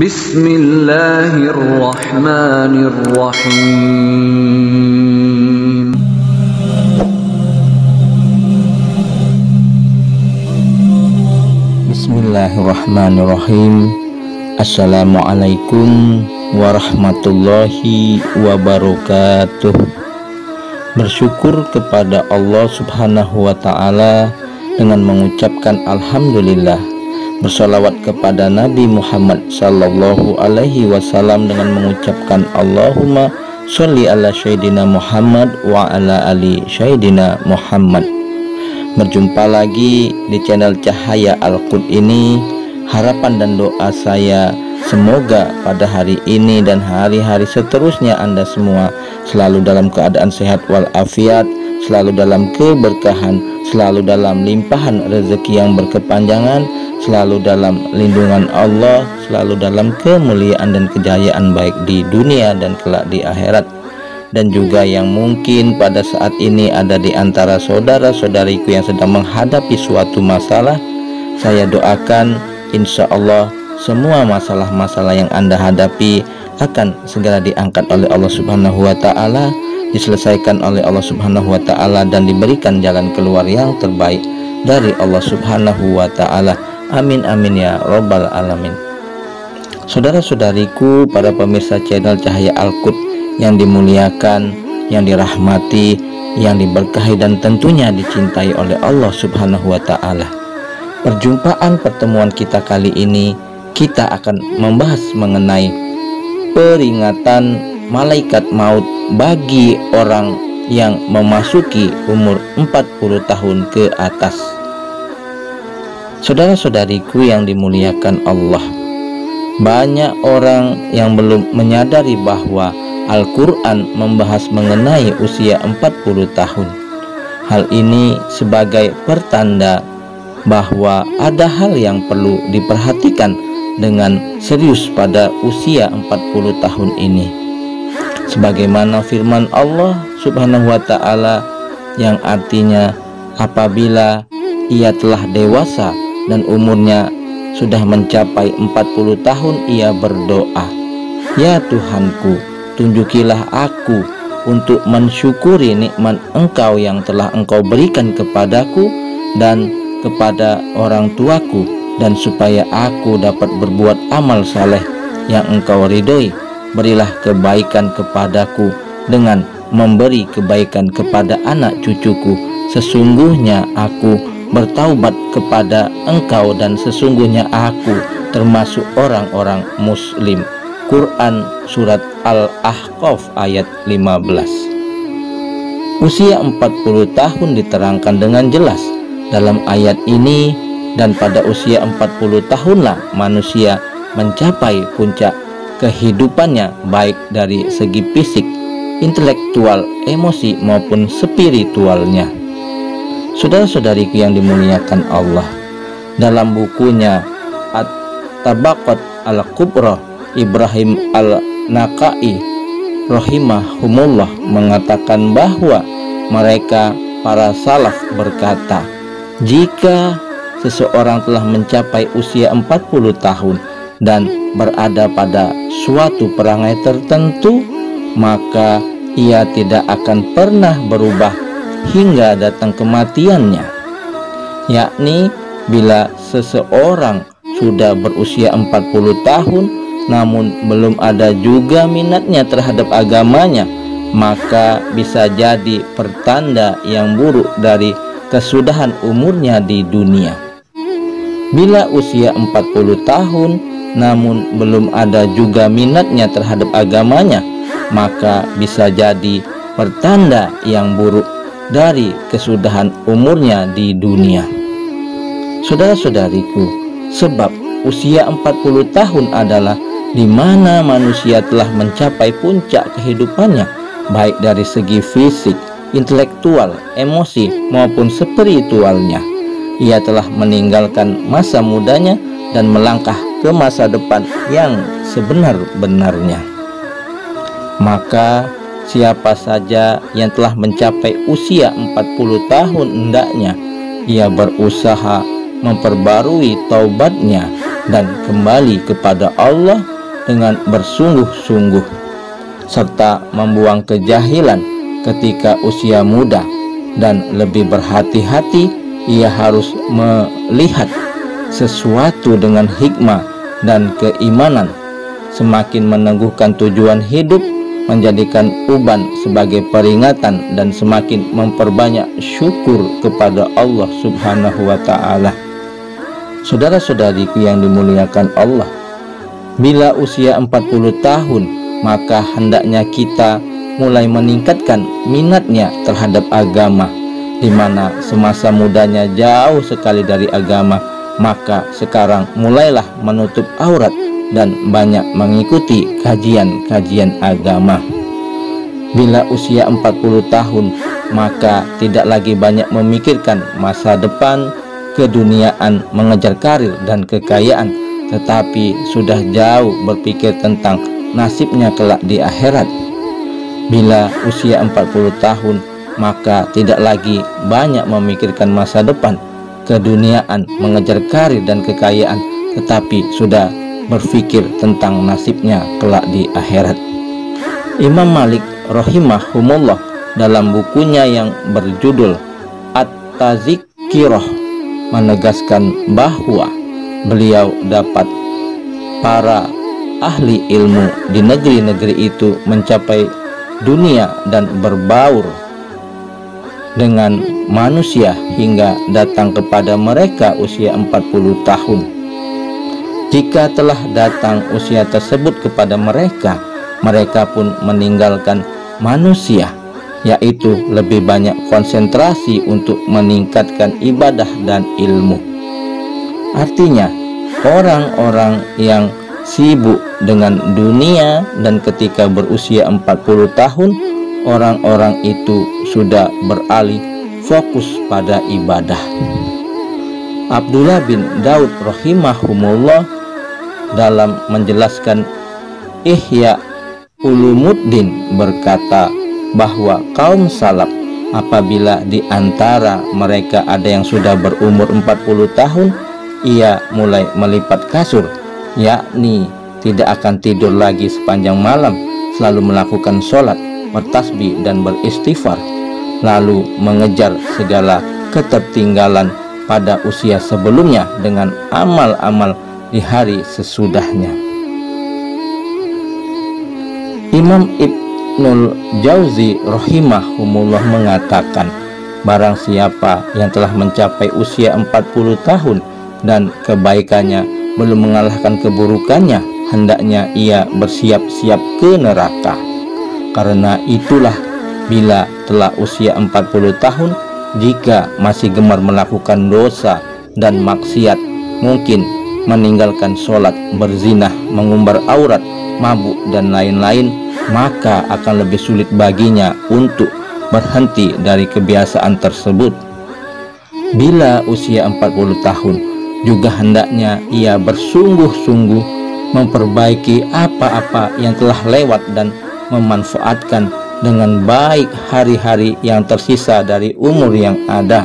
Bismillahirrahmanirrahim. Bismillahirrahmanirrahim. Assalamualaikum warahmatullahi wabarakatuh. Bersyukur kepada Allah Subhanahu wa ta'ala dengan mengucapkan alhamdulillah. Bersalawat kepada Nabi Muhammad sallallahu alaihi wasallam dengan mengucapkan Allahumma sholli ala Sayyidina Muhammad wa ala ali Sayyidina Muhammad. Berjumpa lagi di channel Cahaya Al-Qud ini. Harapan dan doa saya semoga pada hari ini dan hari-hari seterusnya Anda semua selalu dalam keadaan sehat walafiat, selalu dalam keberkahan, selalu dalam limpahan rezeki yang berkepanjangan, selalu dalam lindungan Allah, selalu dalam kemuliaan dan kejayaan baik di dunia dan kelak di akhirat. Dan juga yang mungkin pada saat ini ada di antara saudara-saudariku yang sedang menghadapi suatu masalah, saya doakan insya Allah semua masalah-masalah yang Anda hadapi akan segera diangkat oleh Allah Subhanahu wa ta'ala, diselesaikan oleh Allah Subhanahu wa ta'ala, dan diberikan jalan keluar yang terbaik dari Allah Subhanahu wa ta'ala. Amin amin ya robbal alamin. Saudara-saudariku, para pemirsa channel Cahaya Al-Qud yang dimuliakan, yang dirahmati, yang diberkahi dan tentunya dicintai oleh Allah Subhanahu wa ta'ala. Pertemuan kita kali ini kita akan membahas mengenai peringatan malaikat maut bagi orang yang memasuki umur 40 tahun ke atas. Saudara-saudariku yang dimuliakan Allah, banyak orang yang belum menyadari bahwa Al-Quran membahas mengenai usia 40 tahun. Hal ini sebagai pertanda bahwa ada hal yang perlu diperhatikan dengan serius pada usia 40 tahun ini. Sebagaimana firman Allah Subhanahu wa ta'ala yang artinya, apabila ia telah dewasa dan umurnya sudah mencapai 40 tahun, ia berdoa, ya Tuhanku, tunjukilah aku untuk mensyukuri nikmat Engkau yang telah Engkau berikan kepadaku dan kepada orang tuaku, dan supaya aku dapat berbuat amal saleh yang Engkau ridhoi. Berilah kebaikan kepadaku dengan memberi kebaikan kepada anak cucuku. Sesungguhnya aku bertaubat kepada Engkau dan sesungguhnya aku termasuk orang-orang muslim. Quran Surat Al-Ahqaf ayat 15. Usia 40 tahun diterangkan dengan jelas dalam ayat ini, dan pada usia 40 tahunlah manusia mencapai puncak kehidupannya, baik dari segi fisik, intelektual, emosi maupun spiritualnya. Saudara-saudariku yang dimuliakan Allah, dalam bukunya At-Tabaqat Al-Kubra, Ibrahim Al-Naqai rahimahumullah mengatakan bahwa mereka para salaf berkata, jika seseorang telah mencapai usia 40 tahun dan berada pada suatu perangai tertentu, maka ia tidak akan pernah berubah hingga datang kematiannya. Yakni bila seseorang sudah berusia 40 tahun namun belum ada juga minatnya terhadap agamanya, maka bisa jadi pertanda yang buruk dari kesudahan umurnya di dunia. Bila usia 40 tahun namun belum ada juga minatnya terhadap agamanya, maka bisa jadi pertanda yang buruk dari kesudahan umurnya di dunia. Saudara-saudariku, sebab usia 40 tahun adalah di mana manusia telah mencapai puncak kehidupannya, baik dari segi fisik, intelektual, emosi maupun spiritualnya. Ia telah meninggalkan masa mudanya dan melangkah ke masa depan yang sebenar-benarnya. Maka siapa saja yang telah mencapai usia 40 tahun, hendaknya ia berusaha memperbarui taubatnya dan kembali kepada Allah dengan bersungguh-sungguh, serta membuang kejahilan ketika usia muda, dan lebih berhati-hati ia harus melihat sesuatu dengan hikmah dan keimanan, semakin meneguhkan tujuan hidup, menjadikan uban sebagai peringatan, dan semakin memperbanyak syukur kepada Allah Subhanahu wa Ta'ala. Saudara-saudariku yang dimuliakan Allah, bila usia 40 tahun, maka hendaknya kita mulai meningkatkan minatnya terhadap agama, di mana semasa mudanya jauh sekali dari agama, maka sekarang mulailah menutup aurat dan banyak mengikuti kajian-kajian agama. Bila usia 40 tahun, maka tidak lagi banyak memikirkan masa depan, keduniaan, mengejar karir dan kekayaan, tetapi sudah jauh berpikir tentang nasibnya kelak di akhirat. Bila usia 40 tahun, maka tidak lagi banyak memikirkan masa depan, keduniaan, mengejar karir dan kekayaan, tetapi sudah berpikir tentang nasibnya kelak di akhirat. Imam Malik rahimahumullah dalam bukunya yang berjudul At-Tazkirah menegaskan bahwa beliau dapat para ahli ilmu di negeri-negeri itu mencapai dunia dan berbaur dengan manusia hingga datang kepada mereka usia 40 tahun. Jika telah datang usia tersebut kepada mereka, mereka pun meninggalkan manusia, yaitu lebih banyak konsentrasi untuk meningkatkan ibadah dan ilmu. Artinya, orang-orang yang sibuk dengan dunia dan ketika berusia 40 tahun, orang-orang itu sudah beralih fokus pada ibadah. Abdullah bin Daud rahimahumullah dalam menjelaskan Ihya Ulumuddin berkata bahwa kaum salaf apabila di antara mereka ada yang sudah berumur 40 tahun, ia mulai melipat kasur, yakni tidak akan tidur lagi sepanjang malam, selalu melakukan sholat, bertasbih dan beristighfar, lalu mengejar segala ketertinggalan pada usia sebelumnya dengan amal-amal di hari sesudahnya. Imam Ibnul Jauzi rahimahumullah mengatakan, barang siapa yang telah mencapai usia 40 tahun dan kebaikannya belum mengalahkan keburukannya, hendaknya ia bersiap-siap ke neraka. Karena itulah bila telah usia 40 tahun, jika masih gemar melakukan dosa dan maksiat, mungkin meninggalkan sholat, berzinah, mengumbar aurat, mabuk dan lain-lain, maka akan lebih sulit baginya untuk berhenti dari kebiasaan tersebut. Bila usia 40 tahun, juga hendaknya ia bersungguh-sungguh memperbaiki apa-apa yang telah lewat dan memanfaatkan dengan baik hari-hari yang tersisa dari umur yang ada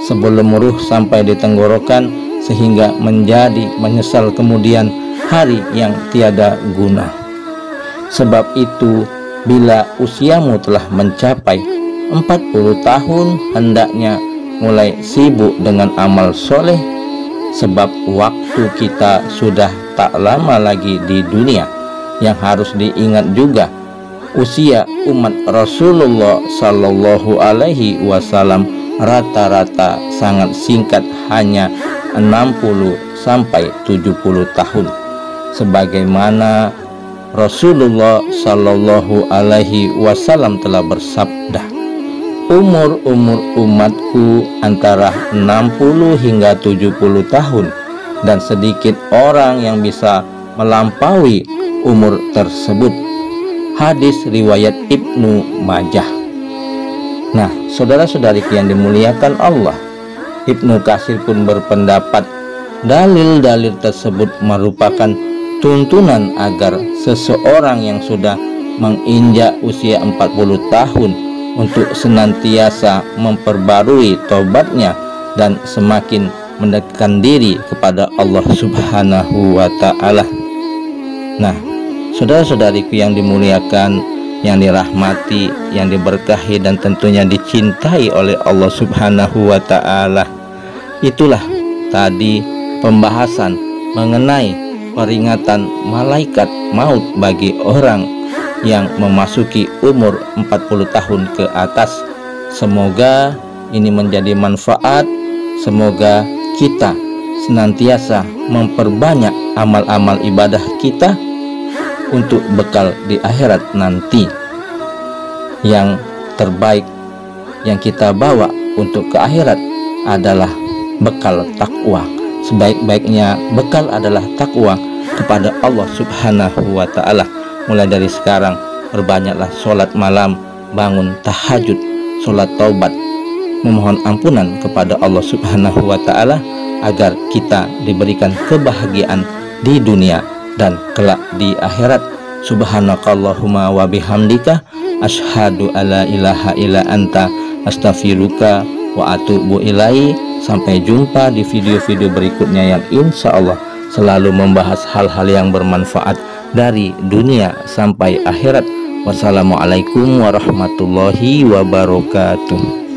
sebelum ruh sampai di tenggorokan, sehingga menjadi menyesal kemudian hari yang tiada guna. Sebab itu, bila usiamu telah mencapai 40 tahun, hendaknya mulai sibuk dengan amal soleh, sebab waktu kita sudah tak lama lagi di dunia. Yang harus diingat juga, usia umat Rasulullah Sallallahu Alaihi Wasallam rata-rata sangat singkat, hanya 60 sampai 70 tahun. Sebagaimana Rasulullah Sallallahu Alaihi Wasallam telah bersabda, umur umatku antara 60 hingga 70 tahun, dan sedikit orang yang bisa melampaui umur tersebut. Hadis riwayat Ibnu Majah. Nah, saudara-saudariku yang dimuliakan Allah, Ibnu Katsir pun berpendapat dalil-dalil tersebut merupakan tuntunan agar seseorang yang sudah menginjak usia 40 tahun untuk senantiasa memperbarui taubatnya dan semakin mendekatkan diri kepada Allah Subhanahu wa Ta'ala. Nah, saudara-saudariku yang dimuliakan, yang dirahmati, yang diberkahi, dan tentunya dicintai oleh Allah Subhanahu wa Ta'ala, itulah tadi pembahasan mengenai peringatan malaikat maut bagi orang yang memasuki umur 40 tahun ke atas. Semoga ini menjadi manfaat. Semoga kita senantiasa memperbanyak amal-amal ibadah kita untuk bekal di akhirat nanti. Yang terbaik yang kita bawa untuk ke akhirat adalah bekal takwa. Sebaik-baiknya bekal adalah takwa kepada Allah Subhanahu wa Ta'ala. Mulai dari sekarang, perbanyaklah sholat malam, bangun tahajud, sholat taubat, memohon ampunan kepada Allah Subhanahu wa Ta'ala agar kita diberikan kebahagiaan di dunia dan kelak di akhirat. Subhanakallahumma wa bihamdika asyhadu alla ilaha illa anta astaghfiruka wa atubu ilaihi. Sampai jumpa di video-video berikutnya yang insya Allah selalu membahas hal-hal yang bermanfaat dari dunia sampai akhirat. Wassalamualaikum warahmatullahi wabarakatuh.